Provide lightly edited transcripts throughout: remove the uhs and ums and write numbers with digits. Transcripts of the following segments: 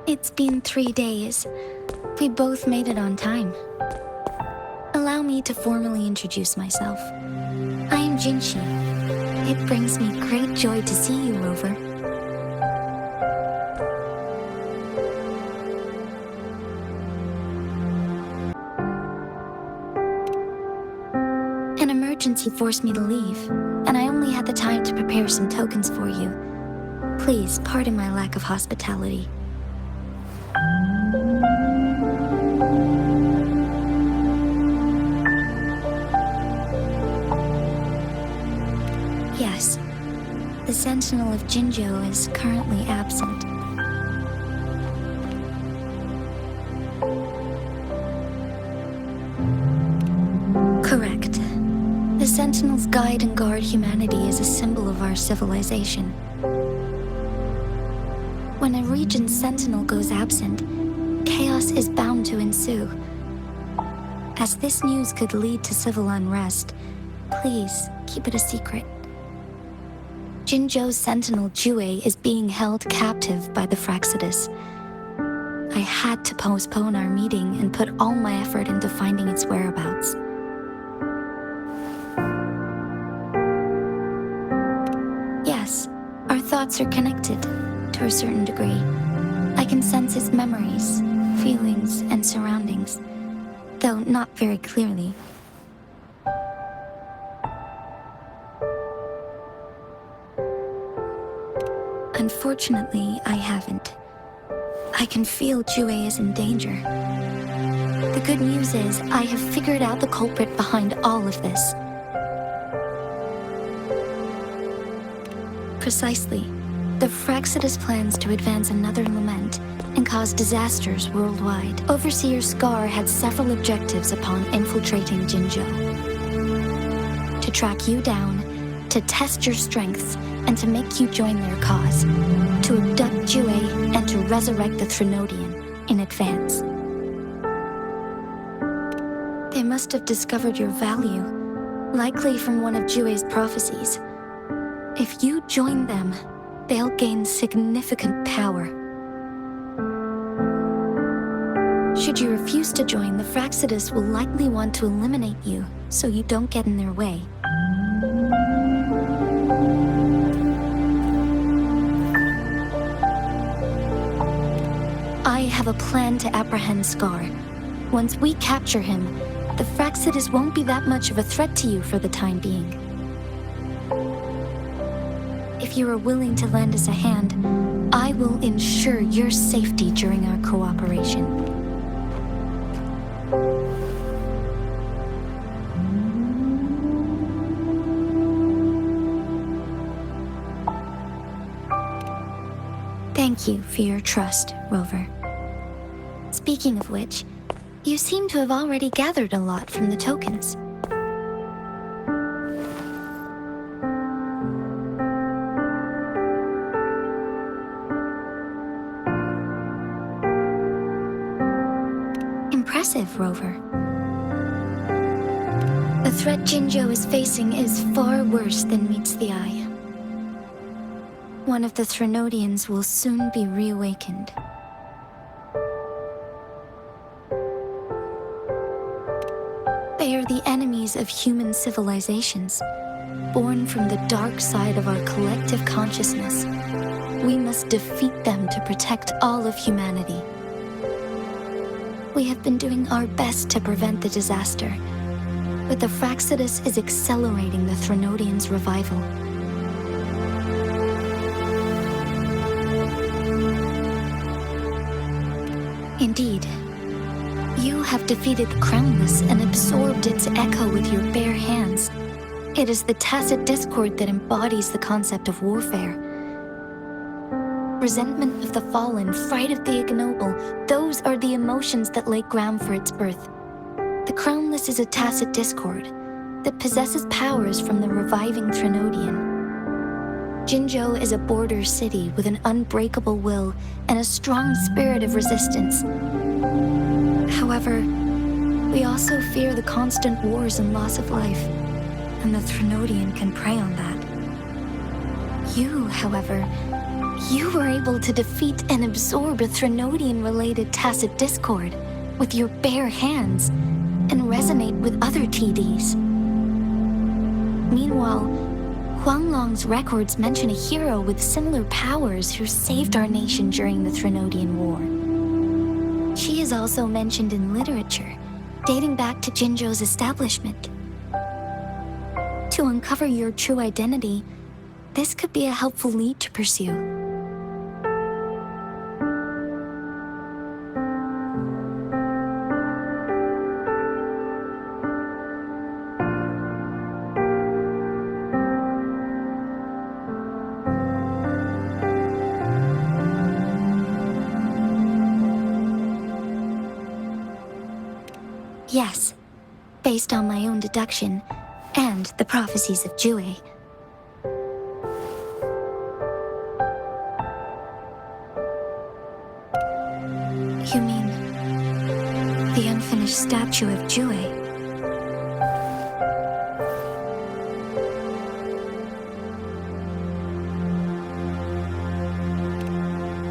It's been 3 days. We both made it on time. Allow me to formally introduce myself. I am Jinhsi. It brings me great joy to see you, Rover. An emergency forced me to leave, and I only had the time to prepare some tokens for you. Please pardon my lack of hospitality. Yes, the Sentinel of Jinzhou is currently absent. Correct. The Sentinels guide and guard humanity as a symbol of our civilization. When a region's Sentinel goes absent, chaos is bound to ensue. As this news could lead to civil unrest, please keep it a secret. Jinzhou's Sentinel Jue is being held captive by the Fraxidus. I had to postpone our meeting and put all my effort into finding its whereabouts. Yes, our thoughts are connected, to a certain degree. I can sense its memories, feelings, and surroundings, though not very clearly. Unfortunately, I haven't. I can feel Jue is in danger. The good news is, I have figured out the culprit behind all of this. Precisely. The Fraxidus plans to advance another lament and cause disasters worldwide. Overseer Scar had several objectives upon infiltrating Jinzhou. To track you down, to test your strengths, and to make you join their cause. To abduct Jue and to resurrect the Threnodian in advance. They must have discovered your value, likely from one of Jue's prophecies. If you join them, they'll gain significant power. Should you refuse to join, the Fraxidus will likely want to eliminate you, so you don't get in their way. I have a plan to apprehend Scar. Once we capture him, the Fraxidus won't be that much of a threat to you for the time being. If you are willing to lend us a hand, I will ensure your safety during our cooperation. Thank you for your trust, Rover. Speaking of which, you seem to have already gathered a lot from the tokens. Impressive, Rover. The threat Jinzhou is facing is far worse than meets the eye. One of the Threnodians will soon be reawakened. They are the enemies of human civilizations, born from the dark side of our collective consciousness. We must defeat them to protect all of humanity. We have been doing our best to prevent the disaster, but the Fraxidus is accelerating the Threnodians' revival. Indeed, you have defeated the Crownless and absorbed its echo with your bare hands. It is the tacit discord that embodies the concept of warfare. Resentment of the fallen, fright of the ignoble, those are the emotions that lay ground for its birth. The Crownless is a tacit discord that possesses powers from the reviving Threnodian. Jinzhou is a border city with an unbreakable will and a strong spirit of resistance. However, we also fear the constant wars and loss of life, and the Threnodian can prey on that. You, however, You were able to defeat and absorb a Threnodian-related tacit discord with your bare hands and resonate with other TDs. Meanwhile, Huanglong's records mention a hero with similar powers who saved our nation during the Threnodian War. She is also mentioned in literature, dating back to Jinzhou's establishment. To uncover your true identity, this could be a helpful lead to pursue. Yes, based on my own deduction and the prophecies of Jue. You mean the unfinished statue of Jue?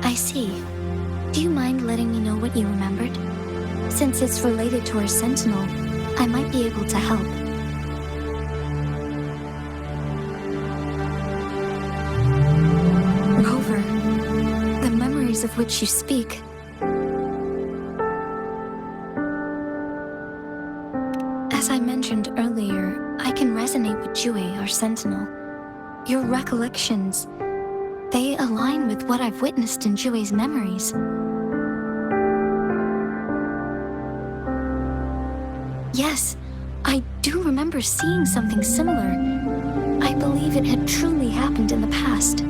I see. Do you mind letting me know what you remembered? Since it's related to our sentinel, I might be able to help. Rover, the memories of which you speak. As I mentioned earlier, I can resonate with Jue, our sentinel. Your recollections, they align with what I've witnessed in Jue's memories. Yes, I do remember seeing something similar. I believe it had truly happened in the past.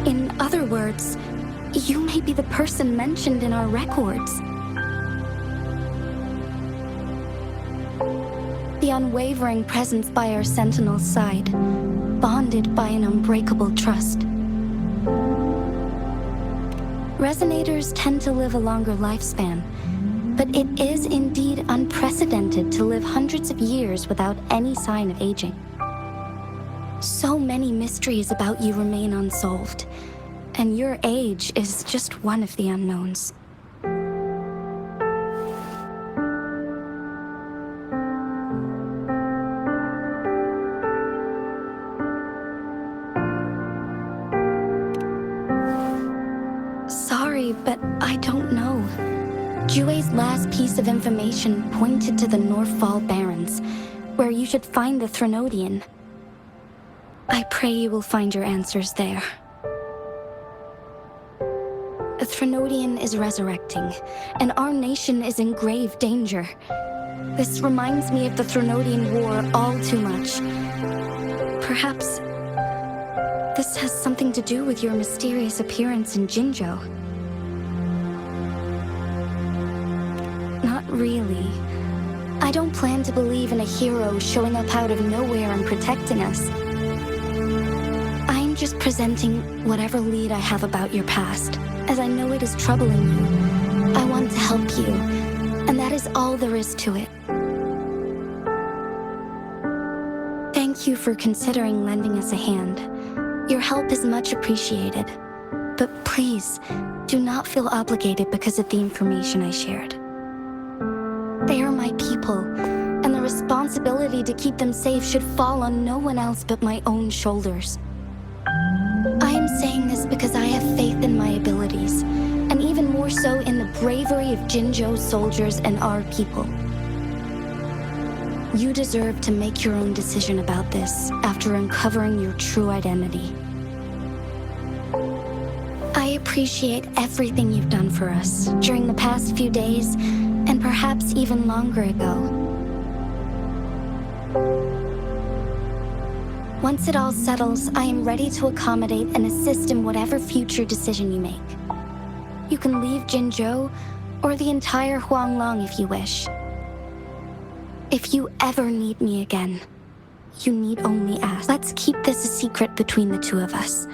In other words, you may be the person mentioned in our records. The unwavering presence by our sentinel's side, bonded by an unbreakable trust. Resonators tend to live a longer lifespan, but it is indeed unprecedented to live hundreds of years without any sign of aging. So many mysteries about you remain unsolved, and your age is just one of the unknowns. Sorry, but I don't know. Jue's last piece of information pointed to the Northfall Barrens, where you should find the Threnodian. I pray you will find your answers there. A Threnodian is resurrecting, and our nation is in grave danger. This reminds me of the Threnodian War all too much. Perhaps this has something to do with your mysterious appearance in Jinzhou. Not really. I don't plan to believe in a hero showing up out of nowhere and protecting us. I'm just presenting whatever lead I have about your past, as I know it is troubling you. I want to help you, and that is all there is to it. Thank you for considering lending us a hand. Your help is much appreciated, but please, do not feel obligated because of the information I shared. They are my people, and the responsibility to keep them safe should fall on no one else but my own shoulders. I am saying this because I have faith in my abilities, and even more so in the bravery of Jinzhou's soldiers and our people. You deserve to make your own decision about this after uncovering your true identity. I appreciate everything you've done for us during the past few days, and perhaps even longer ago. Once it all settles, I am ready to accommodate and assist in whatever future decision you make. You can leave Jinzhou or the entire Huanglong if you wish. If you ever need me again, you need only ask. Let's keep this a secret between the two of us.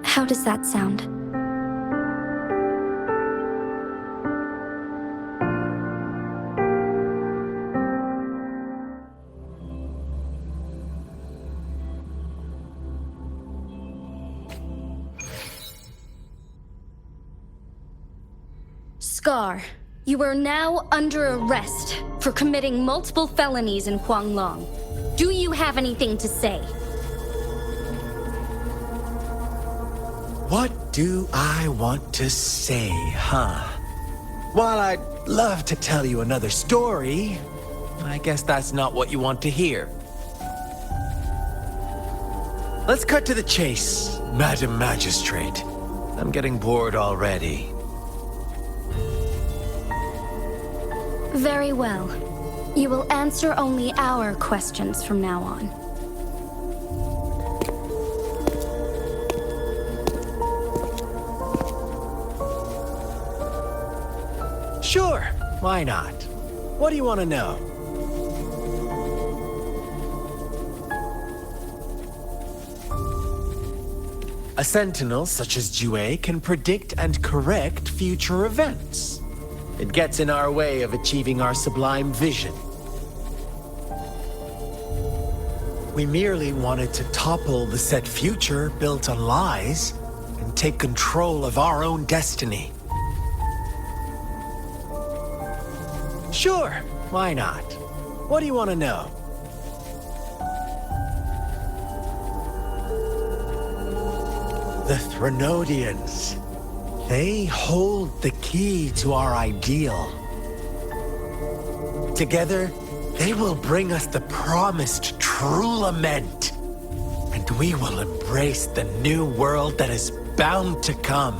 How does that sound? Scar, you are now under arrest for committing multiple felonies in Huanglong. Do you have anything to say? What do I want to say, huh? While I'd love to tell you another story, I guess that's not what you want to hear. Let's cut to the chase, Madam Magistrate. I'm getting bored already. Very well. You will answer only our questions from now on. Sure, why not? What do you want to know? A sentinel such as Jue can predict and correct future events. It gets in our way of achieving our sublime vision. We merely wanted to topple the set future built on lies and take control of our own destiny. Sure, why not? What do you want to know? The Threnodians. They hold the key to our ideal. Together, they will bring us the promised true lament. And we will embrace the new world that is bound to come.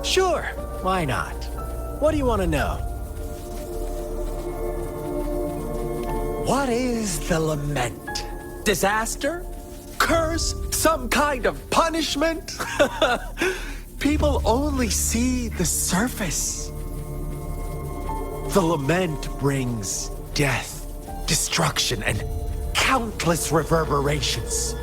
Sure, why not? What do you want to know? What is the lament? Disaster? Curse? Some kind of punishment? People only see the surface. The lament brings death, destruction, and countless reverberations.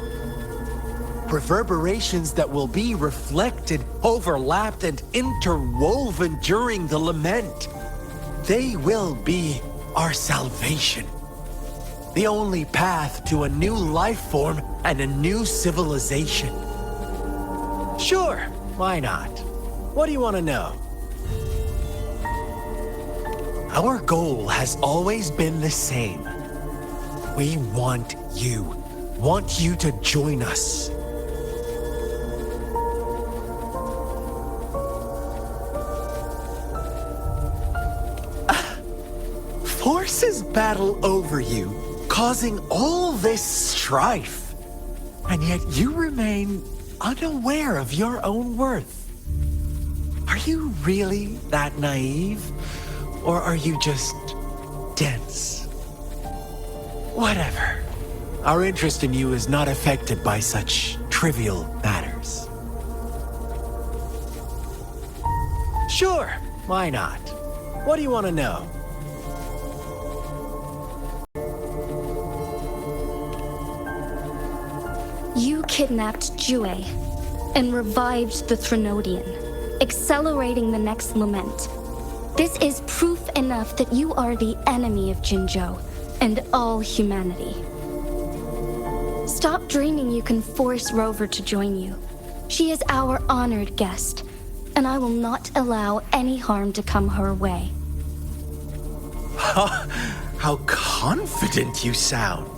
Reverberations that will be reflected, overlapped, and interwoven during the lament. They will be our salvation. The only path to a new life form and a new civilization. Sure, why not? What do you want to know? Our goal has always been the same. We want you to join us. Forces battle over you, causing all this strife. And yet you remain unaware of your own worth. Are you really that naive? Or are you just dense? Whatever. Our interest in you is not affected by such trivial matters. Sure, why not? What do you want to know? You kidnapped Jue and revived the Threnodian, accelerating the next lament. This is proof enough that you are the enemy of Jinzhou and all humanity. Stop dreaming you can force Rover to join you. She is our honored guest, and I will not allow any harm to come her way. How confident you sound.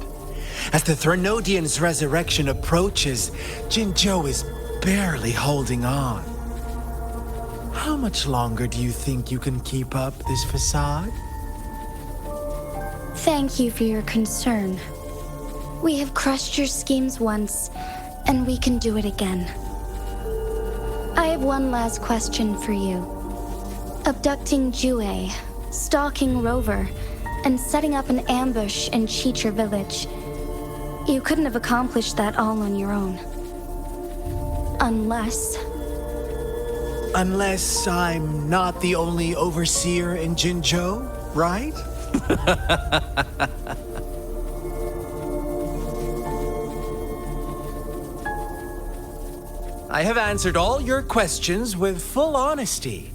As the Threnodian's resurrection approaches, Jinzhou is barely holding on. How much longer do you think you can keep up this facade? Thank you for your concern. We have crushed your schemes once, and we can do it again. I have one last question for you. Abducting Jue, stalking Rover, and setting up an ambush in Cheecher village. You couldn't have accomplished that all on your own. Unless I'm not the only overseer in Jinzhou, right? I have answered all your questions with full honesty.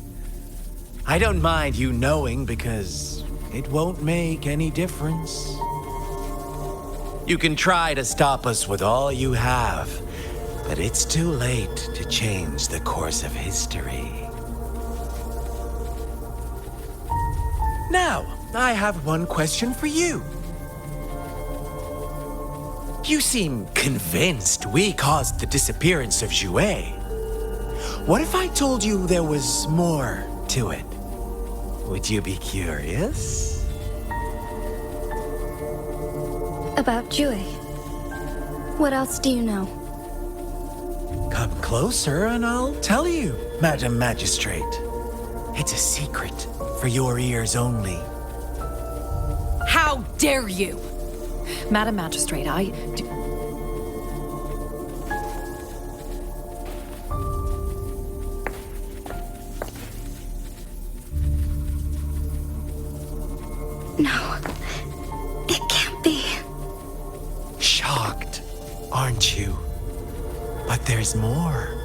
I don't mind you knowing because it won't make any difference. You can try to stop us with all you have, but it's too late to change the course of history. Now, I have one question for you. You seem convinced we caused the disappearance of Jue. What if I told you there was more to it? Would you be curious? About Jue. What else do you know? Come closer and I'll tell you, Madam Magistrate. It's a secret for your ears only. How dare you! Madam Magistrate, No, it can't be. Shocked, aren't you? But there's more.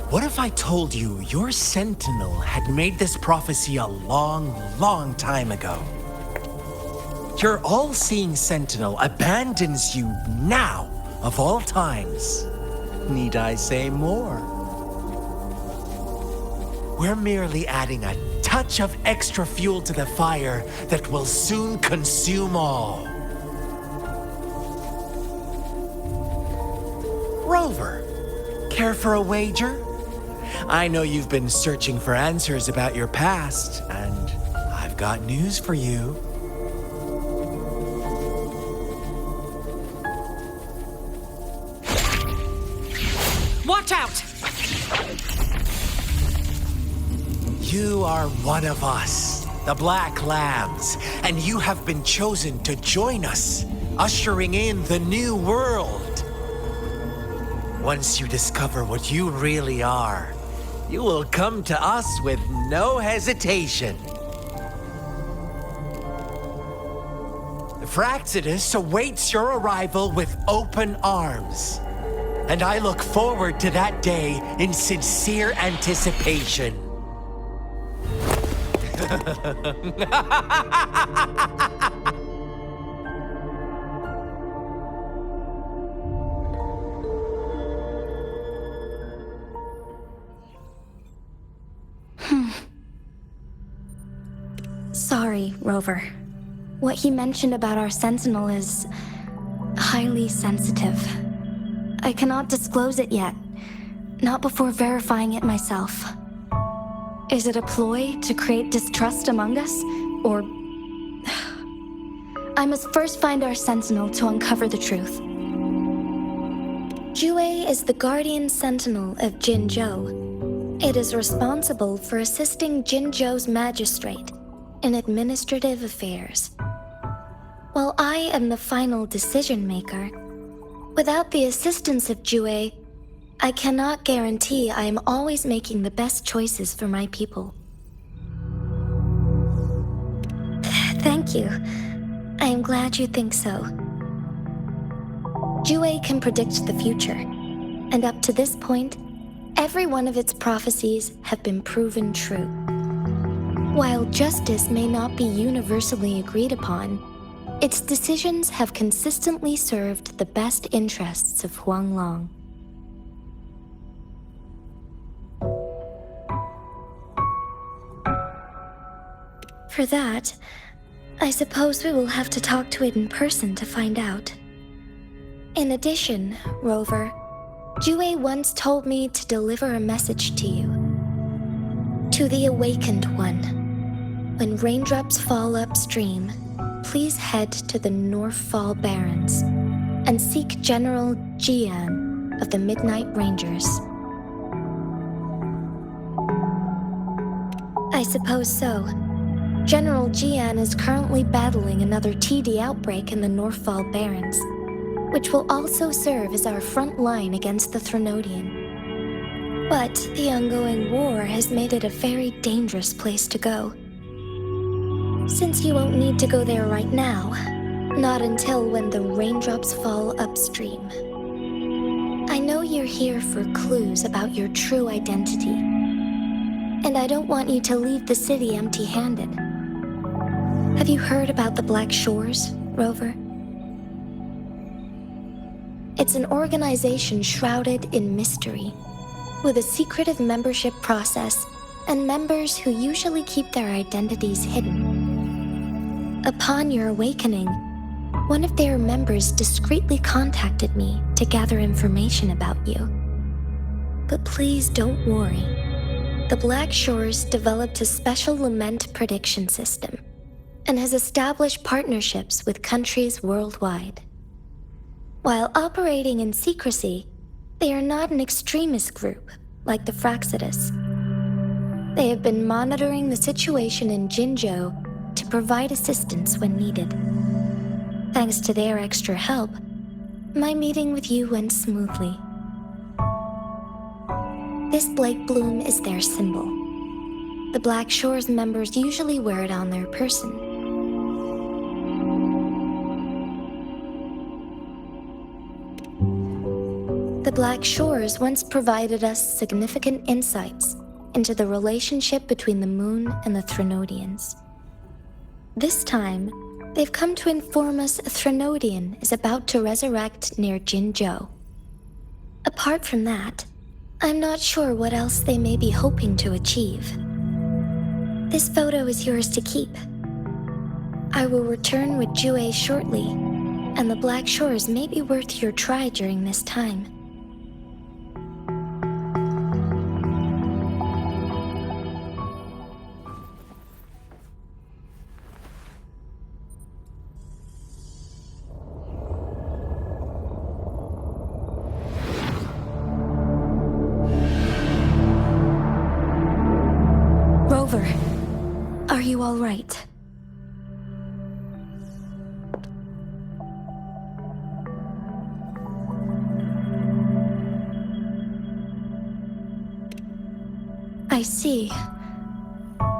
What if I told you your sentinel had made this prophecy a long, long time ago? Your all-seeing sentinel abandons you now, of all times. Need I say more? We're merely adding a touch of extra fuel to the fire that will soon consume all. Rover, care for a wager? I know you've been searching for answers about your past, and I've got news for you. watch out! You are one of us, the Black Lambs, and you have been chosen to join us, ushering in the new world. Once you discover what you really are, you will come to us with no hesitation. The Fraxidus awaits your arrival with open arms, and I look forward to that day in sincere anticipation. Sorry, Rover. What he mentioned about our sentinel is highly sensitive. I cannot disclose it yet, not before verifying it myself. Is it a ploy to create distrust among us, or... I must first find our sentinel to uncover the truth. Jue is the guardian sentinel of Jinzhou. It is responsible for assisting Jinzhou's magistrate in administrative affairs. While I am the final decision maker, without the assistance of Jue, I cannot guarantee I am always making the best choices for my people. Thank you. I am glad you think so. Jue can predict the future, and up to this point, every one of its prophecies have been proven true. While justice may not be universally agreed upon, its decisions have consistently served the best interests of Huanglong. For that, I suppose we will have to talk to it in person to find out. In addition, Rover, Jue once told me to deliver a message to you. To the Awakened One. When raindrops fall upstream, please head to the Northfall Barrens and seek General Jian of the Midnight Rangers. I suppose so. General Jian is currently battling another TD outbreak in the Northfall Barrens, which will also serve as our front line against the Threnodian. But the ongoing war has made it a very dangerous place to go. Since you won't need to go there right now, not until when the raindrops fall upstream. I know you're here for clues about your true identity, and I don't want you to leave the city empty-handed. Have you heard about the Black Shores, Rover? It's an organization shrouded in mystery, with a secretive membership process and members who usually keep their identities hidden. Upon your awakening, one of their members discreetly contacted me to gather information about you. But please don't worry. The Black Shores developed a special lament prediction system and has established partnerships with countries worldwide. While operating in secrecy, they are not an extremist group like the Fraxidus. They have been monitoring the situation in Jinzhou to provide assistance when needed. Thanks to their extra help, my meeting with you went smoothly. This Blake Bloom is their symbol. The Black Shores members usually wear it on their person. The Black Shores once provided us significant insights into the relationship between the moon and the Threnodians. This time, they've come to inform us a Threnodian is about to resurrect near Jinzhou. Apart from that, I'm not sure what else they may be hoping to achieve. This photo is yours to keep. I will return with Jue shortly, and the Black Shores may be worth your try during this time. Rover, are you all right? I see.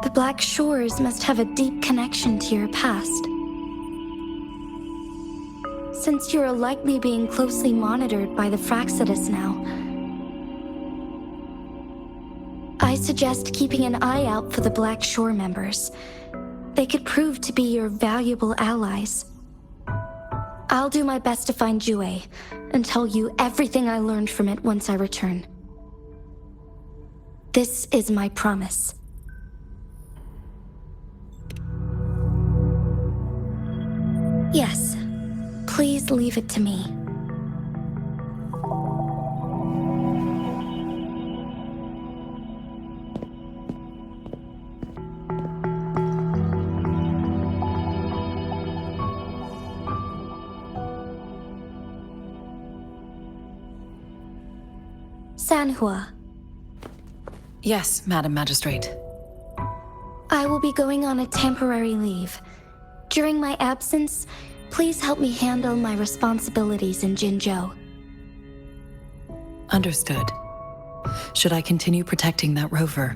The Black Shores must have a deep connection to your past. Since you're likely being closely monitored by the Fraxidus now, I suggest keeping an eye out for the Black Shore members. They could prove to be your valuable allies. I'll do my best to find Jue and tell you everything I learned from it once I return. This is my promise. Yes, please leave it to me. Sanhua. Yes, Madam Magistrate. I will be going on a temporary leave. During my absence, please help me handle my responsibilities in Jinzhou. Understood. Should I continue protecting that rover?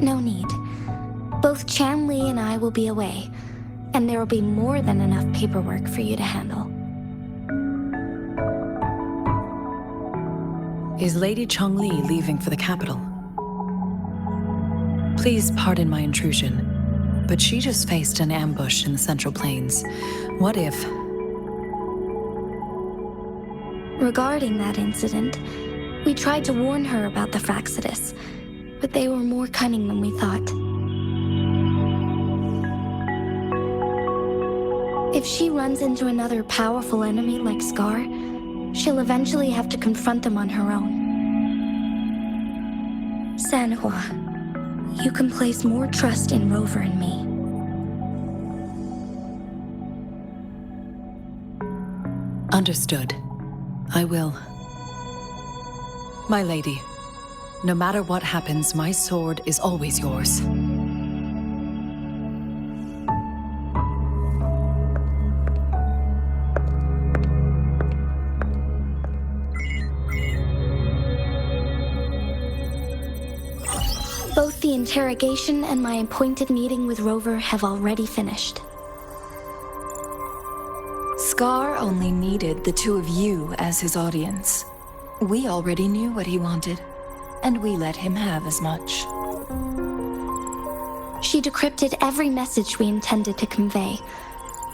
No need. Both Chan Li and I will be away, and there will be more than enough paperwork for you to handle. Is Lady Chongli leaving for the capital? Please pardon my intrusion, but she just faced an ambush in the Central Plains. What if... Regarding that incident, we tried to warn her about the Fraxidus, but they were more cunning than we thought. If she runs into another powerful enemy like Scar, she'll eventually have to confront them on her own. Sanhua, you can place more trust in Rover and me. Understood. I will. My lady, no matter what happens, my sword is always yours. Both the interrogation and my appointed meeting with Rover have already finished. Scar only needed the two of you as his audience. We already knew what he wanted, and we let him have as much. She decrypted every message we intended to convey.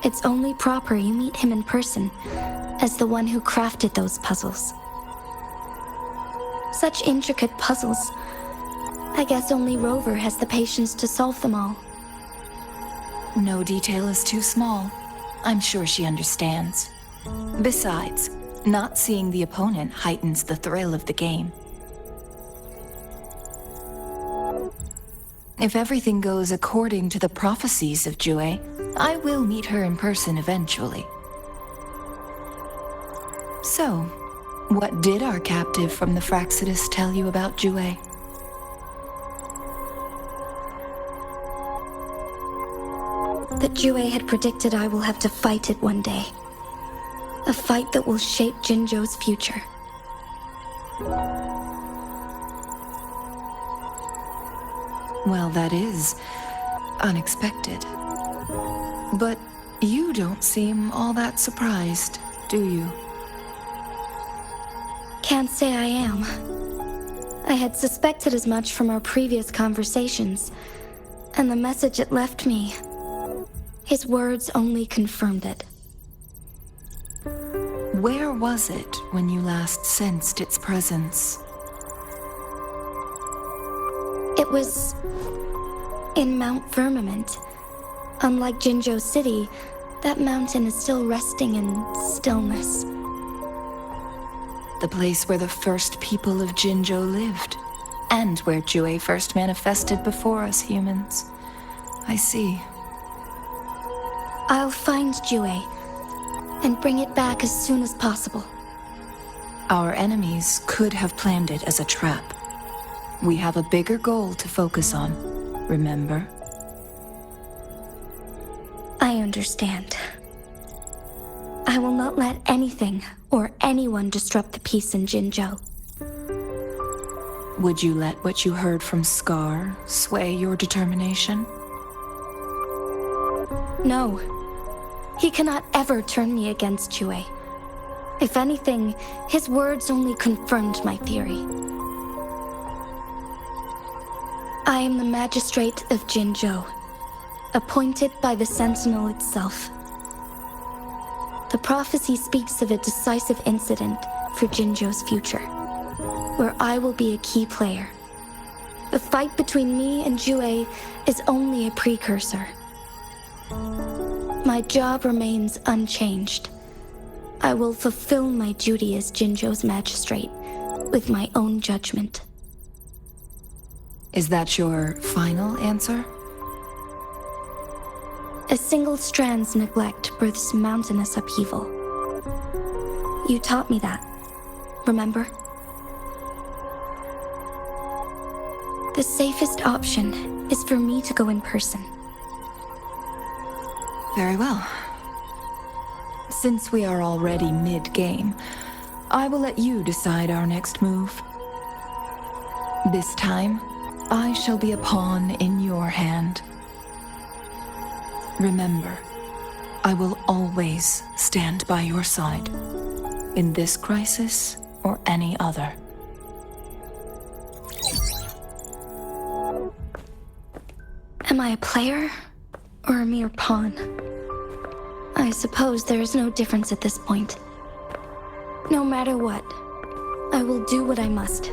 It's only proper you meet him in person, as the one who crafted those puzzles. Such intricate puzzles. I guess only Rover has the patience to solve them all. No detail is too small. I'm sure she understands. Besides, not seeing the opponent heightens the thrill of the game. If everything goes according to the prophecies of Jue, I will meet her in person eventually. So, what did our captive from the Fraxidus tell you about Jue? That Jue had predicted I will have to fight it one day. A fight that will shape Jinzhou's future. Well, that is unexpected. But you don't seem all that surprised, do you? Can't say I am. I had suspected as much from our previous conversations, and the message it left me, his words only confirmed it. Where was it when you last sensed its presence? It was in Mount Firmament. Unlike Jinzhou City, that mountain is still resting in stillness. The place where the first people of Jinzhou lived, and where Jue first manifested before us humans. I see. I'll find Jue and bring it back as soon as possible. Our enemies could have planned it as a trap. We have a bigger goal to focus on, remember? I understand. I will not let anything or anyone disrupt the peace in Jinzhou. Would you let what you heard from Scar sway your determination? No. He cannot ever turn me against Jue. If anything, his words only confirmed my theory. I am the magistrate of Jinzhou, appointed by the Sentinel itself. The prophecy speaks of a decisive incident for Jinzhou's future, where I will be a key player. The fight between me and Jue is only a precursor. My job remains unchanged. I will fulfill my duty as Jinzhou's magistrate with my own judgment. Is that your final answer? A single strand's neglect births mountainous upheaval. You taught me that, remember? The safest option is for me to go in person. Very well. Since we are already mid-game, I will let you decide our next move. This time, I shall be a pawn in your hand. Remember, I will always stand by your side, in this crisis or any other. Am I a player or a mere pawn? I suppose there is no difference at this point. No matter what, I will do what I must.